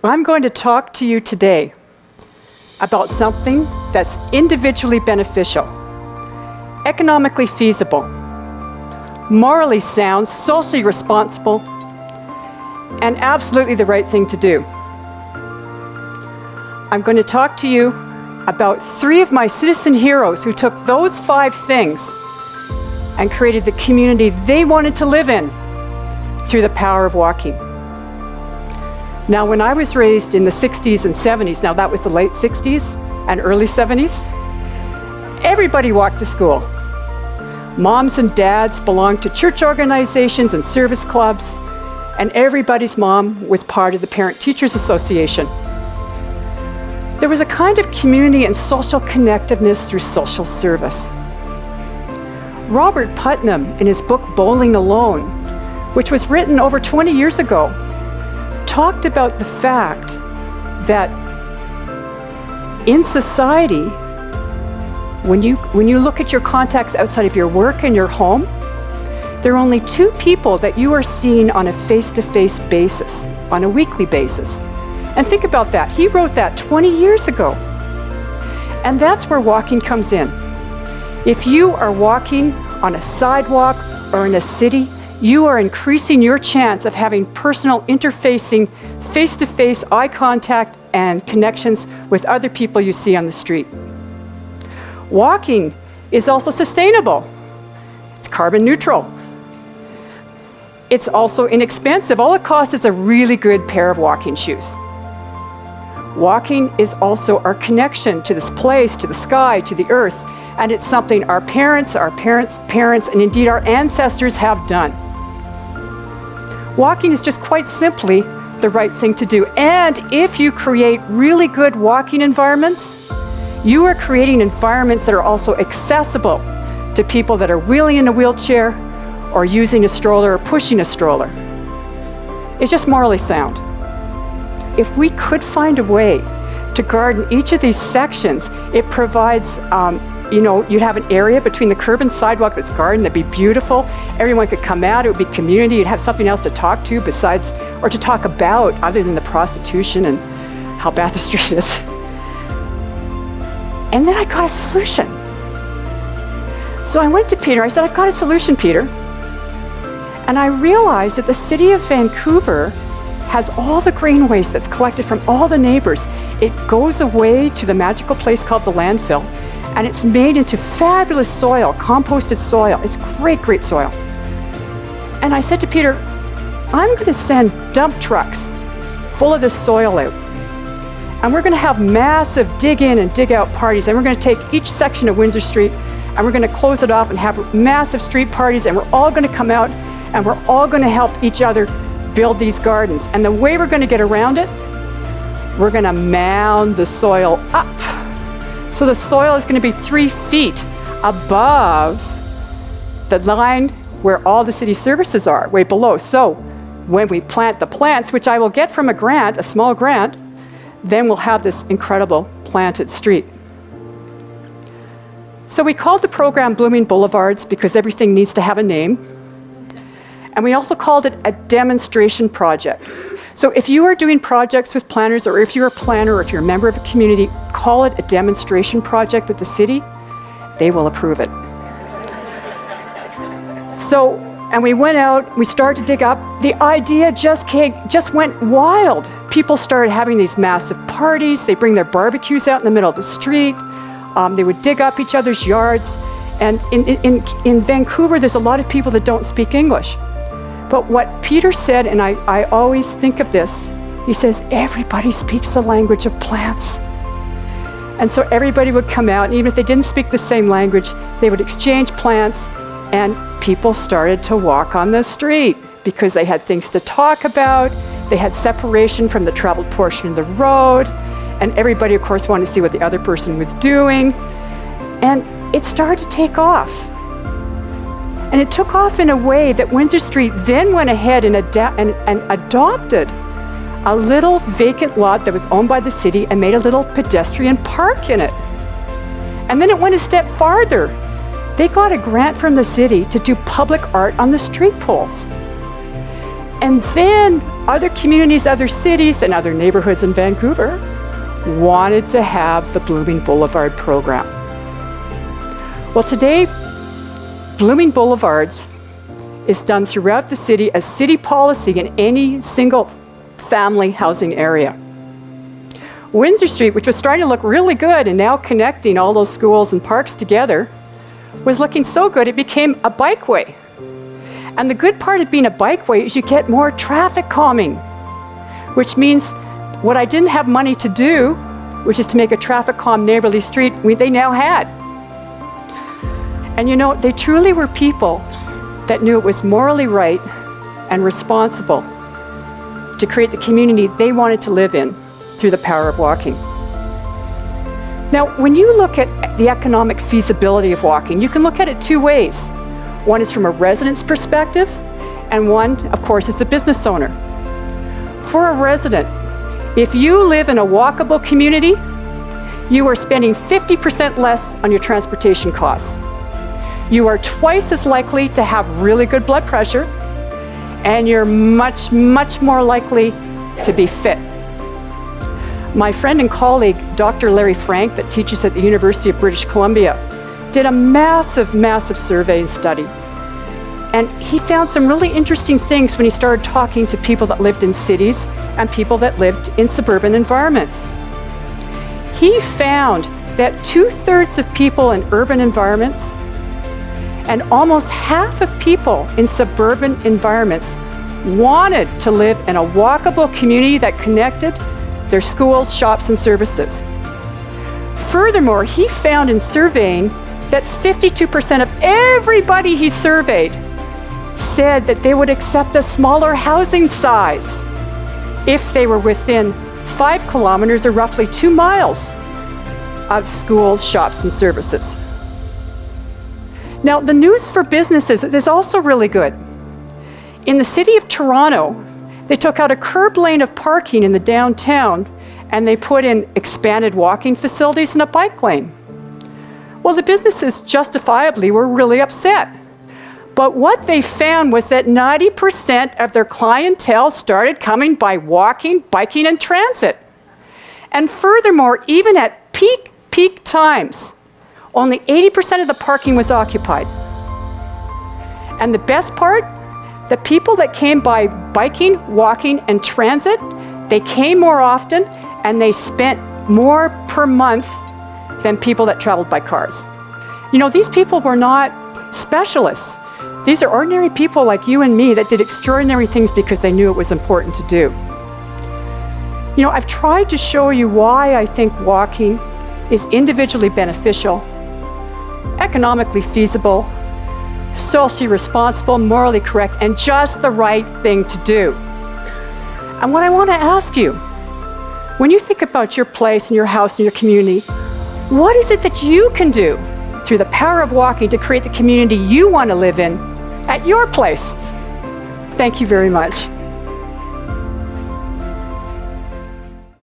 I'm going to talk to you today about something that's individually beneficial, economically feasible, morally sound, socially responsible, and absolutely the right thing to do. I'm going to talk to you about 3 of my citizen heroes who took those 5 things and created the community they wanted to live in through the power of walking. Now, when I was raised in the 60s and 70s, now that was the late 60s and early 70s, everybody walked to school. Moms and dads belonged to church organizations and service clubs, and everybody's mom was part of the Parent Teachers Association. There was a kind of community and social connectiveness through social service. Robert Putnam, in his book Bowling Alone, which was written over 20 years ago, talked about the fact that in society, when you look at your contacts outside of your work and your home, there are only 2 people that you are seeing on a face-to-face basis, on a weekly basis. And think about that. He wrote that 20 years ago. And that's where walking comes in. If you are walking on a sidewalk or in a city, you are increasing your chance of having personal interfacing, face-to-face eye contact and connections with other people you see on the street. Walking is also sustainable. It's carbon neutral. It's also inexpensive. All it costs is a really good pair of walking shoes. Walking is also our connection to this place, to the sky, to the earth, and it's something our parents, and indeed our ancestors have done. Walking is just quite simply the right thing to do. And if you create really good walking environments, you are creating environments that are also accessible to people that are wheeling in a wheelchair or using a stroller or pushing a stroller. It's just morally sound. If we could find a way to garden each of these sections, it provides you'd have an area between the curb and sidewalk that's garden that'd be beautiful. Everyone could come out, it would be community, you'd have something else to talk to besides, or to talk about other than the prostitution and how bad the street is. And then I got a solution. So I went to Peter, I said, I've got a solution, Peter. And I realized that the city of Vancouver has all the green waste that's collected from all the neighbors. It goes away to the magical place called the landfill, and it's made into fabulous soil, composted soil. It's great, great soil. And I said to Peter, I'm going to send dump trucks full of this soil out. And we're going to have massive dig in and dig out parties. And we're going to take each section of Windsor Street and we're going to close it off and have massive street parties. And we're all going to come out and we're all going to help each other build these gardens. And the way we're going to get around it, we're going to mound the soil up. So the soil is going to be 3 feet above the line where all the city services are, way below. So when we plant the plants, which I will get from a grant, a small grant, then we'll have this incredible planted street. So we called the program Blooming Boulevards because everything needs to have a name. And we also called it a demonstration project. So if you are doing projects with planners, or if you're a planner, or if you're a member of a community, call it a demonstration project with the city. They will approve it. So, and we went out, we started to dig up. The idea just went wild. People started having these massive parties. They bring their barbecues out in the middle of the street. They would dig up each other's yards. And in Vancouver, there's a lot of people that don't speak English. But what Peter said, and I always think of this, he says, everybody speaks the language of plants. And so everybody would come out, and even if they didn't speak the same language, they would exchange plants, and people started to walk on the street because they had things to talk about. They had separation from the traveled portion of the road, and everybody, of course, wanted to see what the other person was doing. And it started to take off. And it took off in a way that Windsor Street then went ahead and adopted a little vacant lot that was owned by the city and made a little pedestrian park in it. And then it went a step farther. They got a grant from the city to do public art on the street poles. And then other communities, other cities, and other neighborhoods in Vancouver wanted to have the Blooming Boulevard program. Well, today, Blooming Boulevards is done throughout the city as city policy in any single family housing area. Windsor Street, which was starting to look really good and now connecting all those schools and parks together, was looking so good it became a bikeway. And the good part of being a bikeway is you get more traffic calming, which means what I didn't have money to do, which is to make a traffic calm neighborly street, they now had. And you know, they truly were people that knew it was morally right and responsible to create the community they wanted to live in through the power of walking. Now, when you look at the economic feasibility of walking, you can look at it two ways. One is from a resident's perspective, and one, of course, is the business owner. For a resident, if you live in a walkable community, you are spending 50% less on your transportation costs. You are twice as likely to have really good blood pressure, and you're much, much more likely to be fit. My friend and colleague, Dr. Larry Frank, that teaches at the University of British Columbia, did a massive, massive survey and study. And he found some really interesting things when he started talking to people that lived in cities and people that lived in suburban environments. He found that 2/3 of people in urban environments and almost half of people in suburban environments wanted to live in a walkable community that connected their schools, shops, and services. Furthermore, he found in surveying that 52% of everybody he surveyed said that they would accept a smaller housing size if they were within 5 kilometers or roughly 2 miles of schools, shops, and services. Now, the news for businesses is also really good. In the city of Toronto, they took out a curb lane of parking in the downtown and they put in expanded walking facilities and a bike lane. Well, the businesses justifiably were really upset. But what they found was that 90% of their clientele started coming by walking, biking, and transit. And furthermore, even at peak times, only 80% of the parking was occupied. And the best part, the people that came by biking, walking, and transit, they came more often and they spent more per month than people that traveled by cars. You know, these people were not specialists. These are ordinary people like you and me that did extraordinary things because they knew it was important to do. You know, I've tried to show you why I think walking is individually beneficial, economically feasible, socially responsible, morally correct, and just the right thing to do. And what I want to ask you, when you think about your place and your house and your community, what is it that you can do through the power of walking to create the community you want to live in at your place? Thank you very much.